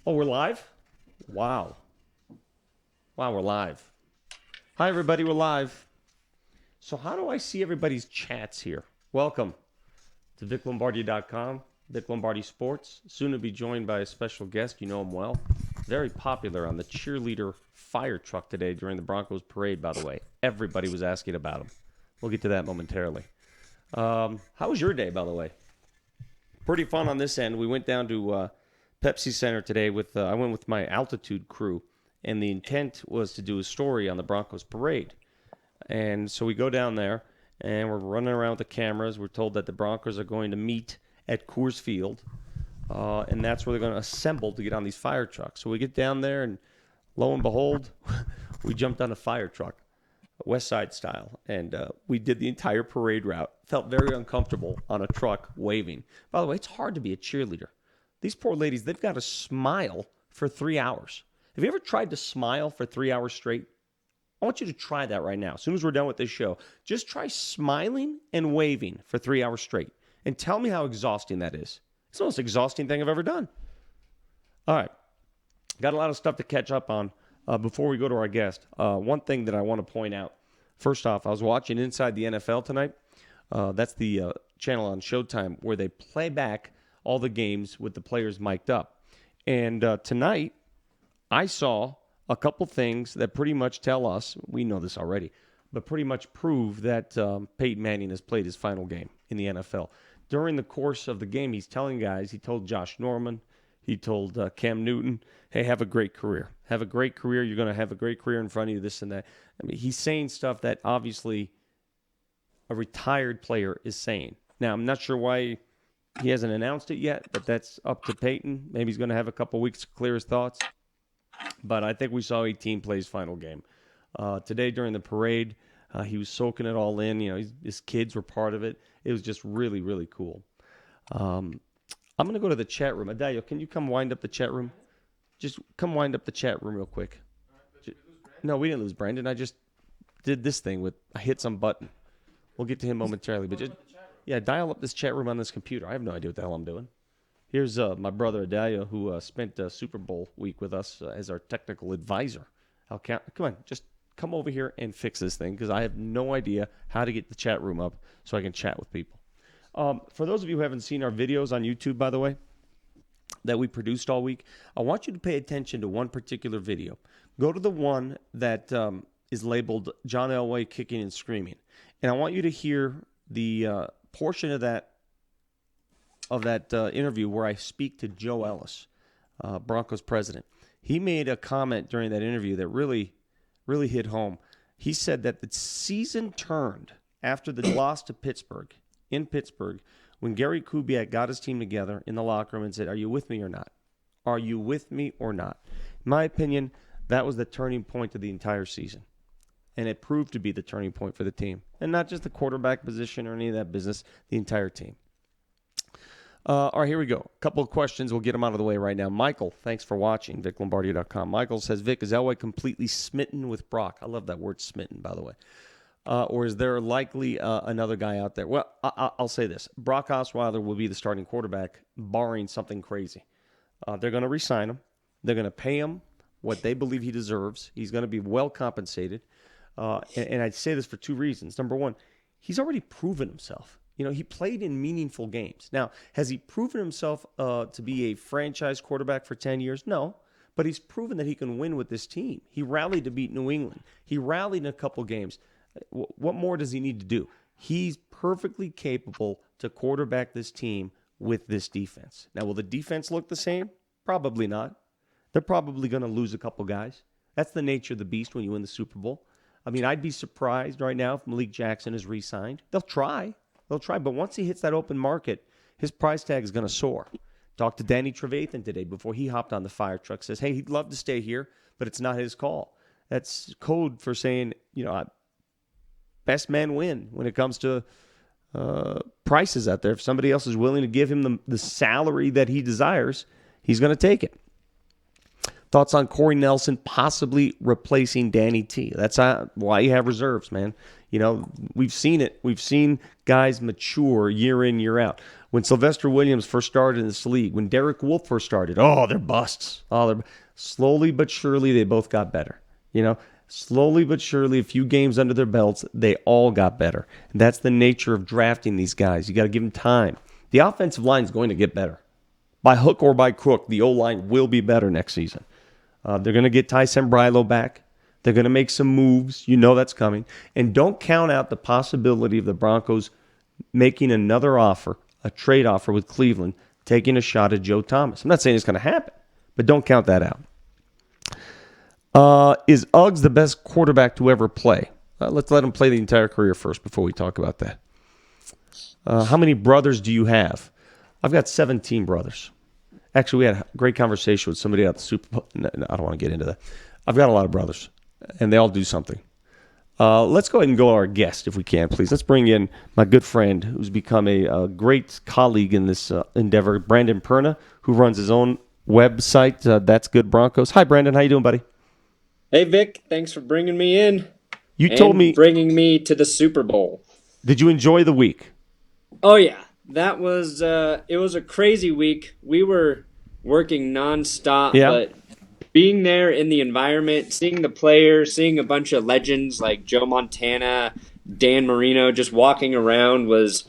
Oh, we're live? Wow. Wow, we're live. Hi, everybody. We're live. So how do I see everybody's chats here? Welcome to VicLombardi.com, Vic Lombardi Sports. Soon to be joined by a special guest. You know him well. Very popular on the cheerleader fire truck today during the Broncos parade, by the way. Everybody was asking about him. We'll get to that momentarily. How was your day, by the way? Pretty fun on this end. We went down to Pepsi Center today with I went with my altitude crew, and the intent was to do a story on the Broncos parade. And so we go down there, and we're running around with the cameras. We're told that the Broncos are going to meet at Coors Field, and that's where they're going to assemble to get on these fire trucks. So we get down there, and lo and behold, we jumped on a fire truck, West Side style, and we did the entire parade route. Felt very uncomfortable on a truck waving. By the way, it's hard to be a cheerleader. These poor ladies, they've got to smile for 3 hours. Have you ever tried to smile for 3 hours straight? I want you to try that right now. As soon as we're done with this show, just try smiling and waving for 3 hours straight. And tell me how exhausting that is. It's the most exhausting thing I've ever done. All right. Got a lot of stuff to catch up on before we go to our guest. One thing that I want to point out. First off, I was watching Inside the NFL tonight. That's the channel on Showtime where they play back all the games with the players mic'd up. And tonight, I saw a couple things that pretty much tell us, we know this already, but pretty much prove that Peyton Manning has played his final game in the NFL. During the course of the game, he's telling guys, he told Josh Norman, he told Cam Newton, hey, have a great career. Have a great career. You're going to have a great career in front of you, this and that. I mean, he's saying stuff that obviously a retired player is saying. Now, I'm not sure why he hasn't announced it yet, but that's up to Peyton. Maybe he's going to have a couple weeks to clear his thoughts. But I think we saw 18 play his final game. Today during the parade, he was soaking it all in. You know, his kids were part of it. It was just really, really cool. I'm going to go to the chat room. Adalio, can you come wind up the chat room? Just come wind up the chat room real quick. No, we didn't lose Brandon. I just did this thing I hit some button. We'll get to him momentarily. But just, yeah, dial up this chat room on this computer. I have no idea what the hell I'm doing. Here's my brother Adalio, who spent Super Bowl week with us as our technical advisor. Come on, just come over here and fix this thing because I have no idea how to get the chat room up so I can chat with people. For those of you who haven't seen our videos on YouTube, by the way, that we produced all week, I want you to pay attention to one particular video. Go to the one that is labeled John Elway Kicking and Screaming. And I want you to hear the portion of that interview where I speak to Joe Ellis, Broncos president. He made a comment during that interview that really, really hit home. He said that the season turned after the loss to Pittsburgh, in Pittsburgh, when Gary Kubiak got his team together in the locker room and said, are you with me or not? Are you with me or not? In my opinion, that was the turning point of the entire season. And it proved to be the turning point for the team. And not just the quarterback position or any of that business, the entire team. All right, here we go. A couple of questions. We'll get them out of the way right now. Michael, thanks for watching, VicLombardi.com. Michael says, Vic, is Elway completely smitten with Brock? I love that word, smitten, by the way. Or is there likely another guy out there? Well, I'll say this. Brock Osweiler will be the starting quarterback, barring something crazy. They're going to re-sign him. They're going to pay him what they believe he deserves. He's going to be well compensated. And I'd say this for two reasons. Number one, he's already proven himself. You know, he played in meaningful games. Now, has he proven himself to be a franchise quarterback for 10 years? No. But he's proven that he can win with this team. He rallied to beat New England. He rallied in a couple games. What more does he need to do? He's perfectly capable to quarterback this team with this defense. Now, will the defense look the same? Probably not. They're probably going to lose a couple guys. That's the nature of the beast when you win the Super Bowl. I mean, I'd be surprised right now if Malik Jackson is re-signed. They'll try, but once he hits that open market, his price tag is going to soar. Talked to Danny Trevathan today before he hopped on the fire truck. Says, hey, he'd love to stay here, but it's not his call. That's code for saying, you know, best man win when it comes to prices out there. If somebody else is willing to give him the salary that he desires, he's going to take it. Thoughts on Corey Nelson possibly replacing Danny T? That's why you have reserves, man. We've seen it. We've seen guys mature year in, year out. When Sylvester Williams first started in this league, when Derek Wolfe first started, they're busts. Slowly but surely, they both got better. Slowly but surely, a few games under their belts, they all got better. And that's the nature of drafting these guys. You got to give them time. The offensive line is going to get better. By hook or by crook, the O-line will be better next season. They're going to get Ty Sembrilo back. They're going to make some moves. That's coming. And don't count out the possibility of the Broncos making another offer, a trade offer with Cleveland, taking a shot at Joe Thomas. I'm not saying it's going to happen, but don't count that out. Is Uggs the best quarterback to ever play? Let's let him play the entire career first before we talk about that. How many brothers do you have? I've got 17 brothers. Actually, we had a great conversation with somebody at the Super Bowl. No, I don't want to get into that. I've got a lot of brothers, and they all do something. Let's go ahead and go to our guest, if we can, please. Let's bring in my good friend, who's become a great colleague in this endeavor, Brandon Perna, who runs his own website, That's Good Broncos. Hi, Brandon. How you doing, buddy? Hey, Vic. Thanks for bringing me in. You told me bringing me to the Super Bowl. Did you enjoy the week? Oh yeah, that was it was a crazy week. We were working nonstop, but being there in the environment, seeing the players, seeing a bunch of legends like Joe Montana, Dan Marino just walking around was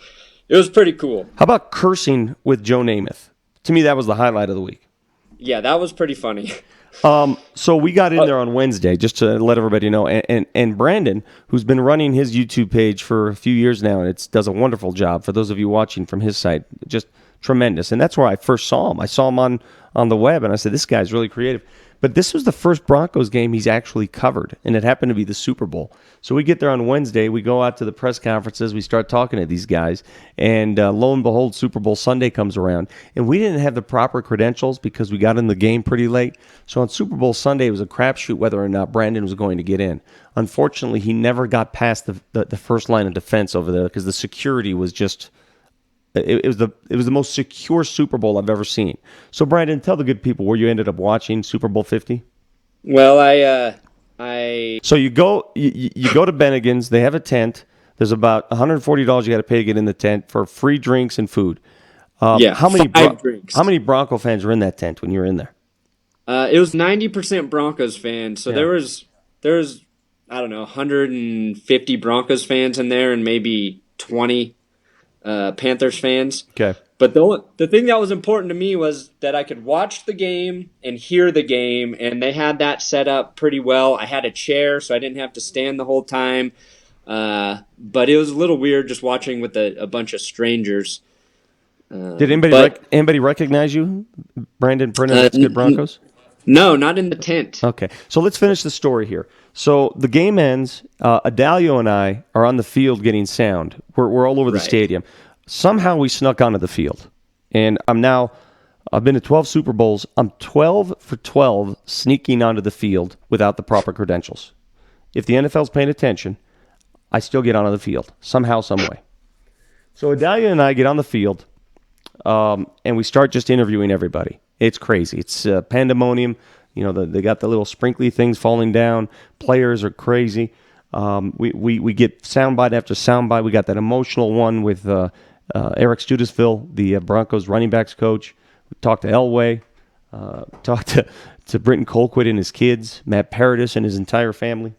pretty cool. How about cursing with Joe Namath? To me, that was the highlight of the week. Yeah, that was pretty funny. So we got in there on Wednesday, just to let everybody know, and Brandon, who's been running his YouTube page for a few years now, and does a wonderful job. For those of you watching from his site, just tremendous. And that's where I first saw him. I saw him on the web, and I said, this guy's really creative. But this was the first Broncos game he's actually covered, and it happened to be the Super Bowl. So we get there on Wednesday, we go out to the press conferences, we start talking to these guys, and lo and behold, Super Bowl Sunday comes around. And we didn't have the proper credentials because we got in the game pretty late. So on Super Bowl Sunday, it was a crapshoot whether or not Brandon was going to get in. Unfortunately, he never got past the first line of defense over there because the security was just... It was the most secure Super Bowl I've ever seen. So, Brandon, tell the good people where you ended up watching Super Bowl 50. Well, So you go to Bennigan's. They have a tent. There's about $140 you got to pay to get in the tent for free drinks and food. How many Bronco fans were in that tent when you were in there? It was 90% Broncos fans. So there was I don't know 150 Broncos fans in there and maybe 20. Panthers fans. Okay. But the thing that was important to me was that I could watch the game and hear the game, and they had that set up pretty well. I had a chair, so I didn't have to stand the whole time. But it was a little weird just watching with a bunch of strangers. Did anybody recognize you, Brandon Perna, That's Good Broncos? No, not in the tent. Okay, so let's finish the story here. So the game ends. Adalio and I are on the field getting sound. We're all over the stadium. Somehow we snuck onto the field. And I've been to 12 Super Bowls. I'm 12 for 12 sneaking onto the field without the proper credentials. If the NFL's paying attention, I still get onto the field somehow, some way. So Adalio and I get on the field, and we start just interviewing everybody. It's crazy. It's pandemonium. They got the little sprinkly things falling down. Players are crazy. We get soundbite after soundbite. We got that emotional one with Eric Studesville, the Broncos running backs coach. We talked to Elway. Talked to Britton Colquitt and his kids, Matt Paradis and his entire family.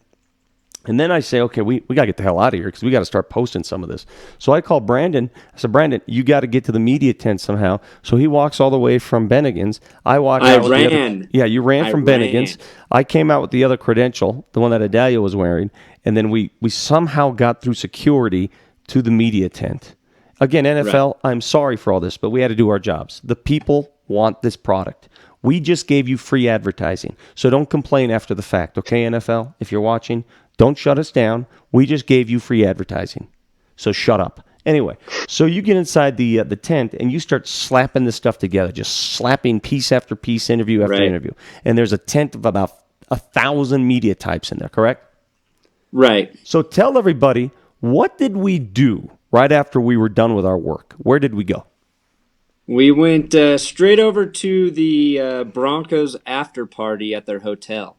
And then I say, okay, we got to get the hell out of here because we got to start posting some of this. So I called Brandon. I said, Brandon, you got to get to the media tent somehow. So he walks all the way from Bennigan's. I ran. You ran from Bennigan's. I came out with the other credential, the one that Adalio was wearing, and then we somehow got through security to the media tent. Again, NFL, I'm sorry for all this, but we had to do our jobs. The people want this product. We just gave you free advertising. So don't complain after the fact, okay, NFL? If you're watching, don't shut us down. We just gave you free advertising. So shut up. Anyway, so you get inside the tent and you start slapping this stuff together, just slapping piece after piece, interview after interview. And there's a tent of about 1,000 media types in there, correct? Right. So tell everybody, what did we do right after we were done with our work? Where did we go? We went straight over to the Broncos after party at their hotel.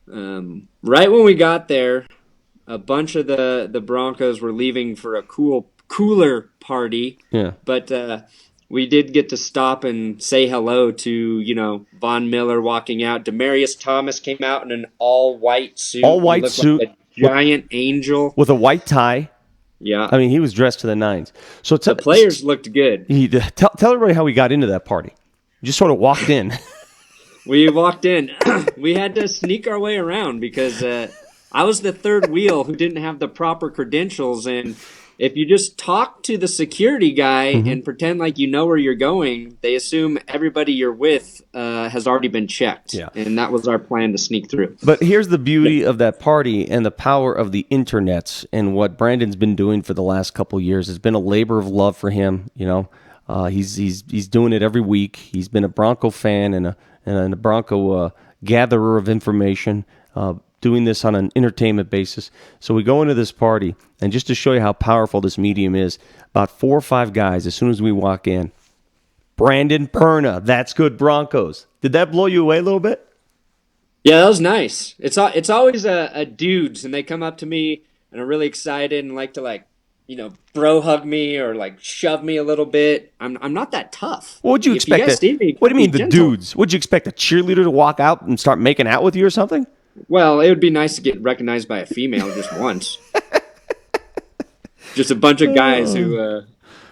Right when we got there, a bunch of the Broncos were leaving for a cooler party. Yeah. But we did get to stop and say hello to, Von Miller walking out. Demarius Thomas came out in an all-white suit. All white he looked suit. like a giant angel. With a white tie. Yeah. I mean, he was dressed to the nines. So the players looked good. Tell everybody how we got into that party. We just sort of walked in. We walked in. We had to sneak our way around because I was the third wheel who didn't have the proper credentials. And if you just talk to the security guy and pretend like you know where you're going, they assume everybody you're with has already been checked. Yeah. And that was our plan to sneak through. But here's the beauty of that party and the power of the internets and what Brandon's been doing for the last couple of years. It's been a labor of love for him. He's doing it every week. He's been a Bronco fan and a Bronco gatherer of information, doing this on an entertainment basis. So we go into this party, and just to show you how powerful this medium is, about 4 or 5 guys, as soon as we walk in, Brandon Perna, that's good Broncos. Did that blow you away a little bit? Yeah, that was nice. It's always a dudes, and they come up to me and are really excited and like to bro hug me or shove me a little bit. I'm not that tough. What would you expect? What do you mean the dudes? Would you expect a cheerleader to walk out and start making out with you or something? Well, it would be nice to get recognized by a female just once. Just a bunch of guys who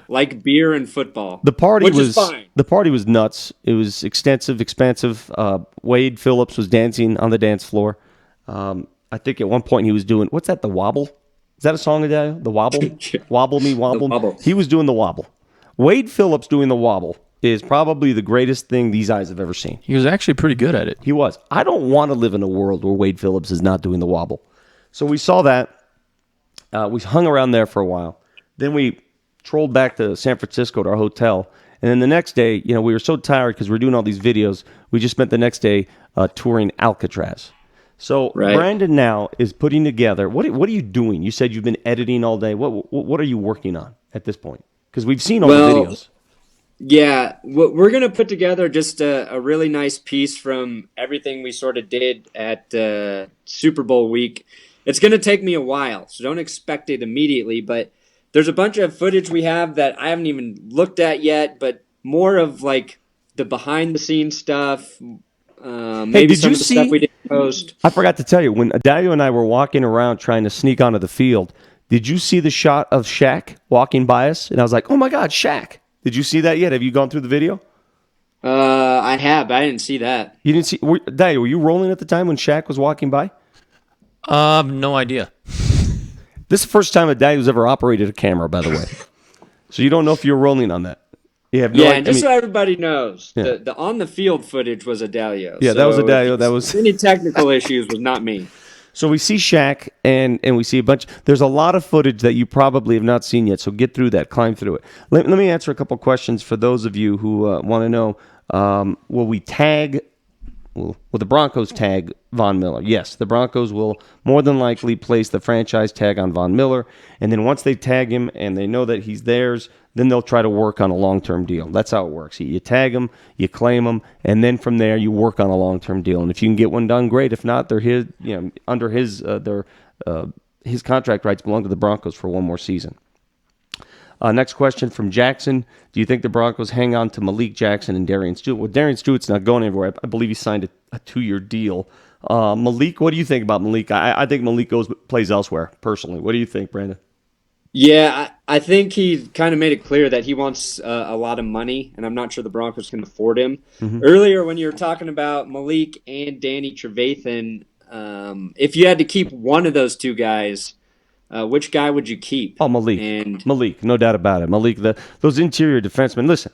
like beer and football. The party is fine. The party was nuts. It was extensive, expansive. Wade Phillips was dancing on the dance floor. I think at one point he was doing, what's that? The wobble. Is that a song, Adele? The wobble? Wobble me, wobble. The wobble. He was doing the wobble. Wade Phillips doing the wobble is probably the greatest thing these eyes have ever seen. He was actually pretty good at it. He was. I don't want to live in a world where Wade Phillips is not doing the wobble. So we saw that. We hung around there for a while. Then we trolled back to San Francisco to our hotel. And then the next day, we were so tired because we were doing all these videos. We just spent the next day touring Alcatraz. So right. Brandon now is putting together. What are you doing? You said you've been editing all day. What are you working on at this point? Because we've seen all the videos. Yeah, we're going to put together just a really nice piece from everything we sort of did at Super Bowl week. It's going to take me a while, so don't expect it immediately. But there's a bunch of footage we have that I haven't even looked at yet, but more of the behind-the-scenes stuff. Maybe some of the stuff we didn't post. I forgot to tell you, when Adalio and I were walking around trying to sneak onto the field, did you see the shot of Shaq walking by us? And I was like, oh my God, Shaq. Did you see that yet? Have you gone through the video? I have, but I didn't see that. You didn't see? Adalio, were you rolling at the time when Shaq was walking by? No idea. This is the first time Adalio's ever operated a camera, by the way. So you don't know if you're rolling on that. You have no idea. So everybody knows, the on the field footage was Adalio. Yeah, that was Adalio. That was any technical issues was not me. So we see Shaq, and we see a bunch. There's a lot of footage that you probably have not seen yet, so get through that, climb through it. Let me answer a couple questions for those of you who want to know, will the Broncos tag Von Miller? Yes, the Broncos will more than likely place the franchise tag on Von Miller, and then once they tag him and they know that he's theirs, then they'll try to work on a long-term deal. That's how it works. You tag them, you claim them, and then from there you work on a long-term deal. And if you can get one done, great. If not, they're his. Under his his contract rights belong to the Broncos for one more season. Next question from Jackson: do you think the Broncos hang on to Malik Jackson and Darian Stewart? Well, Darian Stewart's not going anywhere. I believe he signed a 2-year deal. Malik, what do you think about Malik? I think Malik plays elsewhere. Personally, what do you think, Brandon? Yeah, I think he kind of made it clear that he wants a lot of money, and I'm not sure the Broncos can afford him. Mm-hmm. Earlier, when you were talking about Malik and Danny Trevathan, if you had to keep one of those two guys, which guy would you keep? Oh, Malik. Malik, no doubt about it. Malik, those interior defensemen. Listen,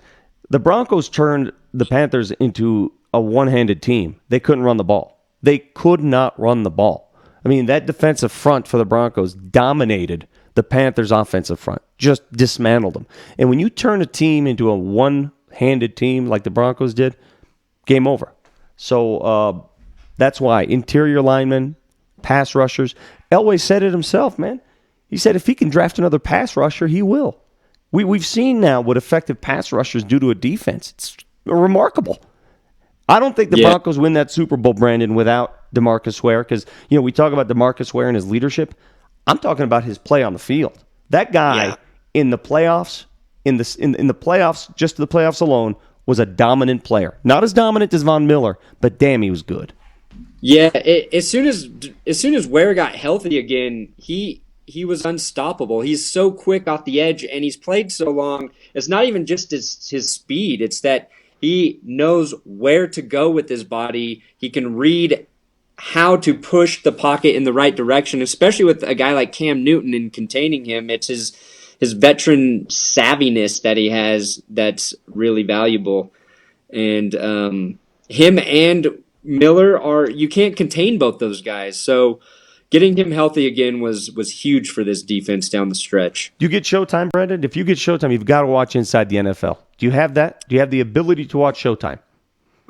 the Broncos turned the Panthers into a one-handed team. They couldn't run the ball. They could not run the ball. I mean, that defensive front for the Broncos dominated the Panthers' offensive front, just dismantled them. And when you turn a team into a one-handed team like the Broncos did, game over. So that's why interior linemen, pass rushers. Elway said it himself, man. He said if he can draft another pass rusher, he will. We've seen now what effective pass rushers do to a defense. It's remarkable. I don't think the Broncos win that Super Bowl, Brandon, without DeMarcus Ware, because we talk about DeMarcus Ware and his leadership. I'm talking about his play on the field. That guy in the playoffs, in the playoffs, just the playoffs alone, was a dominant player. Not as dominant as Von Miller, but damn, he was good. Yeah, as soon as Ware got healthy again, he was unstoppable. He's so quick off the edge, and he's played so long. It's not even just his speed; it's that he knows where to go with his body. He can read how to push the pocket in the right direction, especially with a guy like Cam Newton and containing him. It's his veteran savviness that he has that's really valuable. And him and Miller you can't contain both those guys. So getting him healthy again was huge for this defense down the stretch. Do you get Showtime, Brandon? If you get Showtime, you've got to watch Inside the NFL. Do you have that? Do you have the ability to watch Showtime?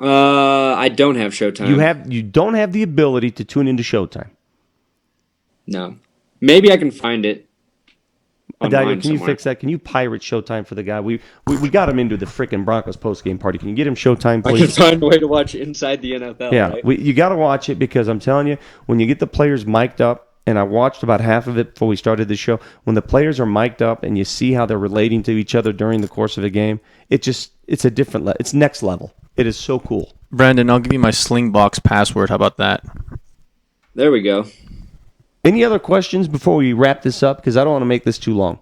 I don't have Showtime. You don't have the ability to tune into Showtime. No. Maybe I can find it. Adalia, can you fix that? Can you pirate Showtime for the guy? We got him into the frickin' Broncos postgame party. Can you get him Showtime, please? I can find a way to watch Inside the NFL. Yeah, right? you got to watch it because I'm telling you, when you get the players mic'd up, and I watched about half of it before we started the show, when the players are mic'd up and you see how they're relating to each other during the course of a game, it's a different level. It's next level. It is so cool. Brandon, I'll give you my Slingbox password. How about that? There we go. Any other questions before we wrap this up? Because I don't want to make this too long.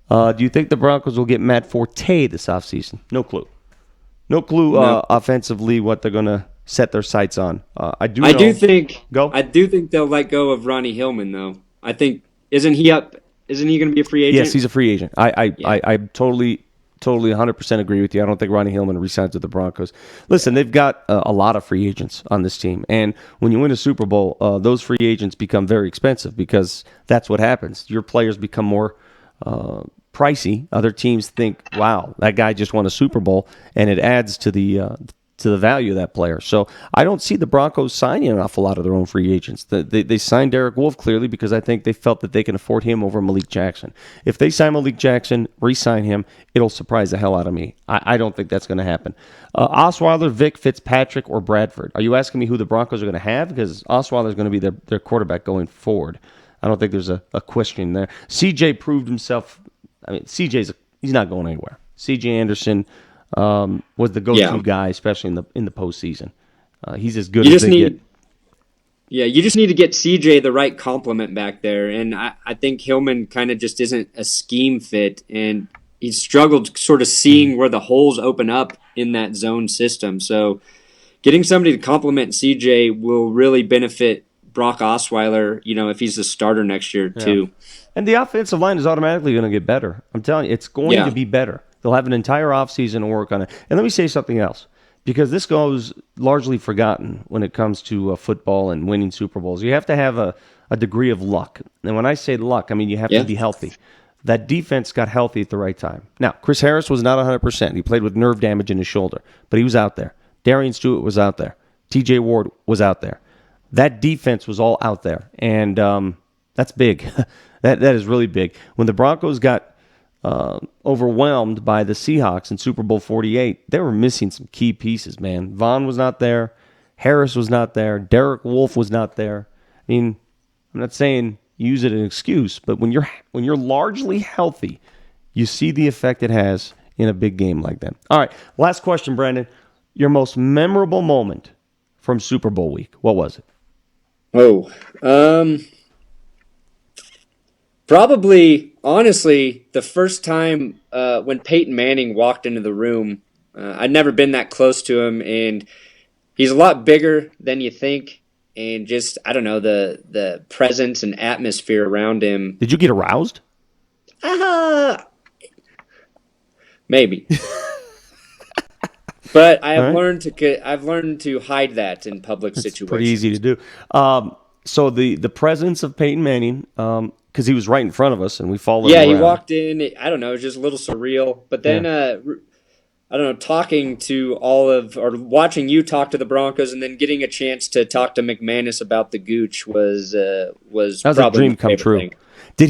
Do you think the Broncos will get Matt Forte this offseason? No clue. No clue offensively what they're going to set their sights on. I do think they'll let go of Ronnie Hillman, though. I think isn't he going to be a free agent? Yes, he's a free agent. I totally 100% agree with you. I don't think Ronnie Hillman resigns with the Broncos. Listen, they've got a lot of free agents on this team, and when you win a Super Bowl, those free agents become very expensive because that's what happens. Your players become more pricey. Other teams think, wow, that guy just won a Super Bowl, and it adds to the value of that player. So I don't see the Broncos signing an awful lot of their own free agents. They signed Derek Wolfe clearly because I think they felt that they can afford him over Malik Jackson. If they sign Malik Jackson, re-sign him, it'll surprise the hell out of me. I don't think that's going to happen. Osweiler, Vic, Fitzpatrick, or Bradford. Are you asking me who the Broncos are going to have? Because Osweiler is going to be their quarterback going forward. I don't think there's a question there. CJ proved himself. I mean, he's not going anywhere. CJ Anderson was the go-to guy, especially in the postseason. He's as good as they get. Yeah, you just need to get CJ the right complement back there, and I think Hillman kind of just isn't a scheme fit, and he's struggled sort of seeing where the holes open up in that zone system. So getting somebody to complement CJ will really benefit Brock Osweiler, if he's the starter next year too. And the offensive line is automatically going to get better. I'm telling you, it's going to be better. They'll have an entire offseason to work on it. And let me say something else, because this goes largely forgotten when it comes to football and winning Super Bowls. You have to have a degree of luck. And when I say luck, I mean you have to be healthy. That defense got healthy at the right time. Now, Chris Harris was not 100%. He played with nerve damage in his shoulder, but he was out there. Darian Stewart was out there. TJ Ward was out there. That defense was all out there, and that's big. that is really big. When the Broncos got overwhelmed by the Seahawks in Super Bowl 48, they were missing some key pieces, man. Vaughn was not there. Harris was not there. Derek Wolfe was not there. I mean, I'm not saying use it as an excuse, but when you're largely healthy, you see the effect it has in a big game like that. All right, last question, Brandon. Your most memorable moment from Super Bowl week, what was it? Probably, honestly, the first time when Peyton Manning walked into the room. I'd never been that close to him, and he's a lot bigger than you think, and just, I don't know, the presence and atmosphere around him. Did you get aroused? Maybe. But I've learned to hide that in public situations. It's pretty easy to do. So the presence of Peyton Manning, because he was right in front of us and we followed him around. He walked in. I don't know, it was just a little surreal. But then, I don't know, talking to watching you talk to the Broncos and then getting a chance to talk to McManus about the Gooch was that was probably a dream come true. Thing. Did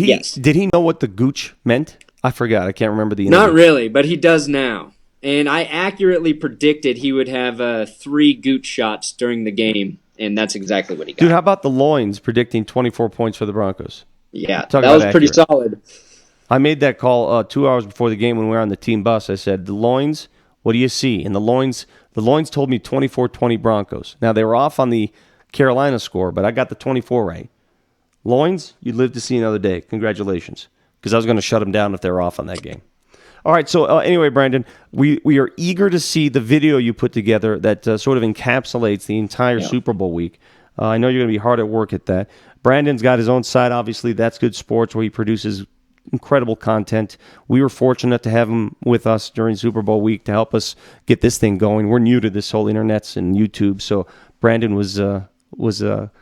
he know what the Gooch meant? I forgot. I can't remember the interview. Not really, but he does now. And I accurately predicted he would have 3 Gooch shots during the game, and that's exactly what he got. Dude, how about the Loins predicting 24 points for the Broncos? Yeah, Talk that about was pretty accurate. solid. I made that call 2 hours before the game when we were on the team bus. I said, the Loins, what do you see? And the Loins told me 24-20 Broncos. Now, they were off on the Carolina score, but I got the 24 right. Loins, you'd live to see another day. Congratulations. Because I was going to shut them down if they were off on that game. All right, so anyway, Brandon, we are eager to see the video you put together that sort of encapsulates the entire Super Bowl week. I know you're going to be hard at work at that. Brandon's got his own site, obviously. That's Good Sports, where he produces incredible content. We were fortunate to have him with us during Super Bowl week to help us get this thing going. We're new to this whole internets and YouTube, so Brandon was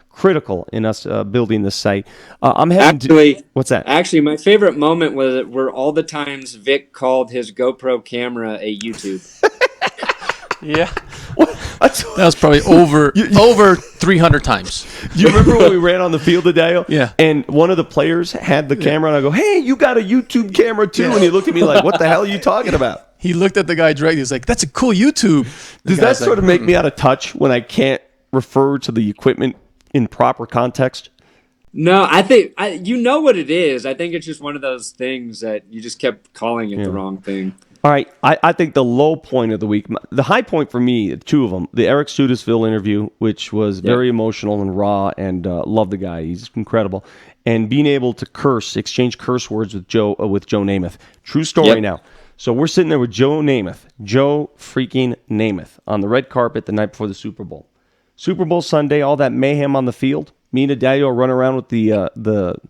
critical in us building this site. I'm heading to... What's that? Actually, my favorite moment were all the times Vic called his GoPro camera a YouTube. Yeah. That was probably over 300 times. You remember when we ran on the field today? Yeah. And one of the players had the camera, and I go, hey, you got a YouTube camera too? Yeah. And he looked at me like, what the hell are you talking about? He looked at the guy directly. He's like, that's a cool YouTube. Does that sort of make me out of touch when I can't refer to the equipment in proper context? No, I think you know what it is. I think it's just one of those things that you just kept calling it the wrong thing. All right, I think the low point of the week, the high point for me, two of them, the Eric Studesville interview, which was very emotional and raw, and love the guy. He's incredible. And being able to exchange curse words with Joe Namath. True story now. So we're sitting there with Joe freaking Namath, on the red carpet the night before the Super Bowl. Super Bowl Sunday, all that mayhem on the field. Me and Adalio run around with the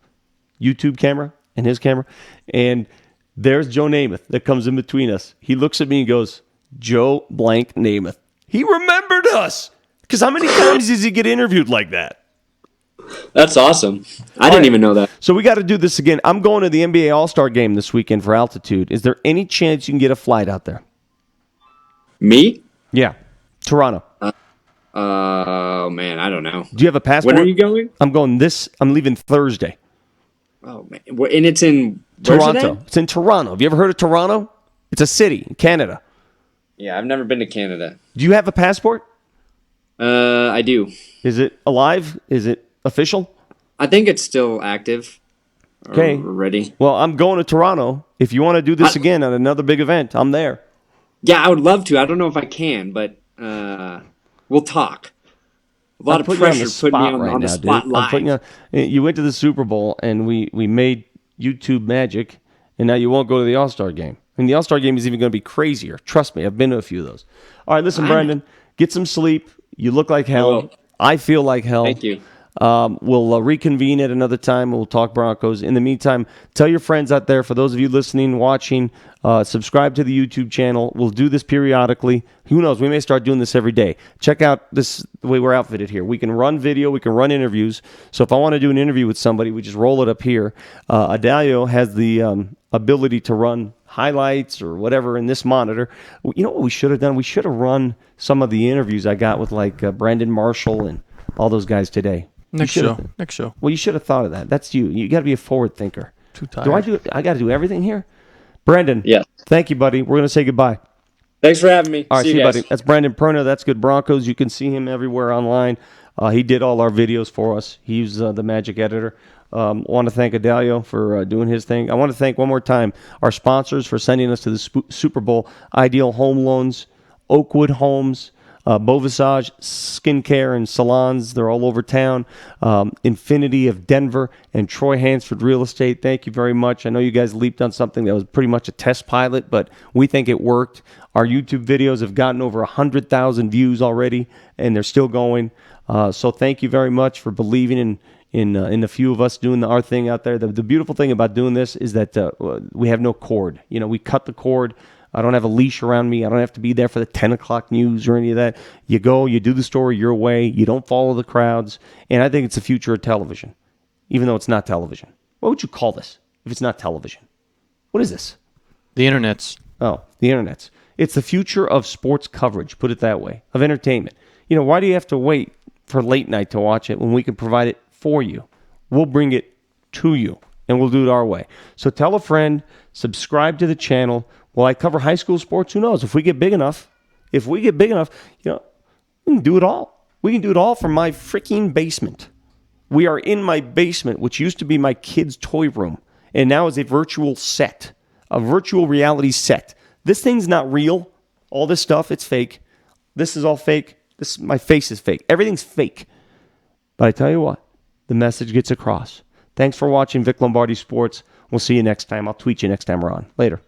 YouTube camera and his camera, and there's Joe Namath that comes in between us. He looks at me and goes, Joe blank Namath. He remembered us. Because how many times does he get interviewed like that? That's awesome. I didn't even know that. So we got to do this again. I'm going to the NBA All-Star game this weekend for Altitude. Is there any chance you can get a flight out there? Me? Yeah. Toronto. Oh, man, I don't know. Do you have a passport? When are you going? I'm leaving Thursday. Oh, man. And it's in Toronto. It's in Toronto. Have you ever heard of Toronto? It's a city in Canada. Yeah, I've never been to Canada. Do you have a passport? I do. Is it alive? Is it official? I think it's still active. Okay. Ready. Well, I'm going to Toronto. If you want to do this again at another big event, I'm there. Yeah, I would love to. I don't know if I can, but we'll talk. A lot of pressure putting me on the spot live. You went to the Super Bowl, and we made YouTube magic, and now you won't go to the All-Star game. And the All-Star game is even going to be crazier. Trust me, I've been to a few of those. All right, listen, Brandon, get some sleep. You look like hell. I feel like hell. Thank you. We'll reconvene at another time. We'll talk Broncos. In the meantime, tell your friends out there, for those of you listening, watching, subscribe to the YouTube channel. We'll do this periodically. Who knows? We may start doing this every day. Check out the way we're outfitted here. We can run video. We can run interviews. So if I want to do an interview with somebody, we just roll it up here. Adalio has the ability to run highlights or whatever in this monitor. You know what we should have done? We should have run some of the interviews I got with like Brandon Marshall and all those guys today. Next show. Well, you should have thought of that. That's you. You got to be a forward thinker. Too tired. I got to do everything here? Brandon. Yes. Thank you, buddy. We're going to say goodbye. Thanks for having me. All right, see you, guys. buddy. That's Brandon Perna. That's Good Broncos. You can see him everywhere online. He did all our videos for us. He's the magic editor. Want to thank Adalio for doing his thing. I want to thank one more time our sponsors for sending us to the Super Bowl. Ideal Home Loans, Oakwood Homes, Beauvisage Skincare and Salons. They're all over town. Infinity of Denver and Troy Hansford Real Estate. Thank you very much. I know you guys leaped on something that was pretty much a test pilot, but we think it worked. Our YouTube videos have gotten over 100,000 views already, and they're still going. So thank you very much for believing in the few of us doing our thing out there. The beautiful thing about doing this is that we have no cord. You know, we cut the cord. I don't have a leash around me. I don't have to be there for the 10 o'clock news or any of that. You go, you do the story your way. You don't follow the crowds. And I think it's the future of television, even though it's not television. What would you call this if it's not television? What is this? The internet's. Oh, the internet's. It's the future of sports coverage, put it that way, of entertainment. You know, why do you have to wait for late night to watch it when we can provide it for you? We'll bring it to you, and we'll do it our way. So tell a friend, subscribe to the channel. Will I cover high school sports? Who knows? If we get big enough, you know, we can do it all. We can do it all from my freaking basement. We are in my basement, which used to be my kid's toy room, and now is a virtual set, a virtual reality set. This thing's not real. All this stuff, it's fake. This is all fake. My face is fake. Everything's fake. But I tell you what, the message gets across. Thanks for watching Vic Lombardi Sports. We'll see you next time. I'll tweet you next time we're on. Later.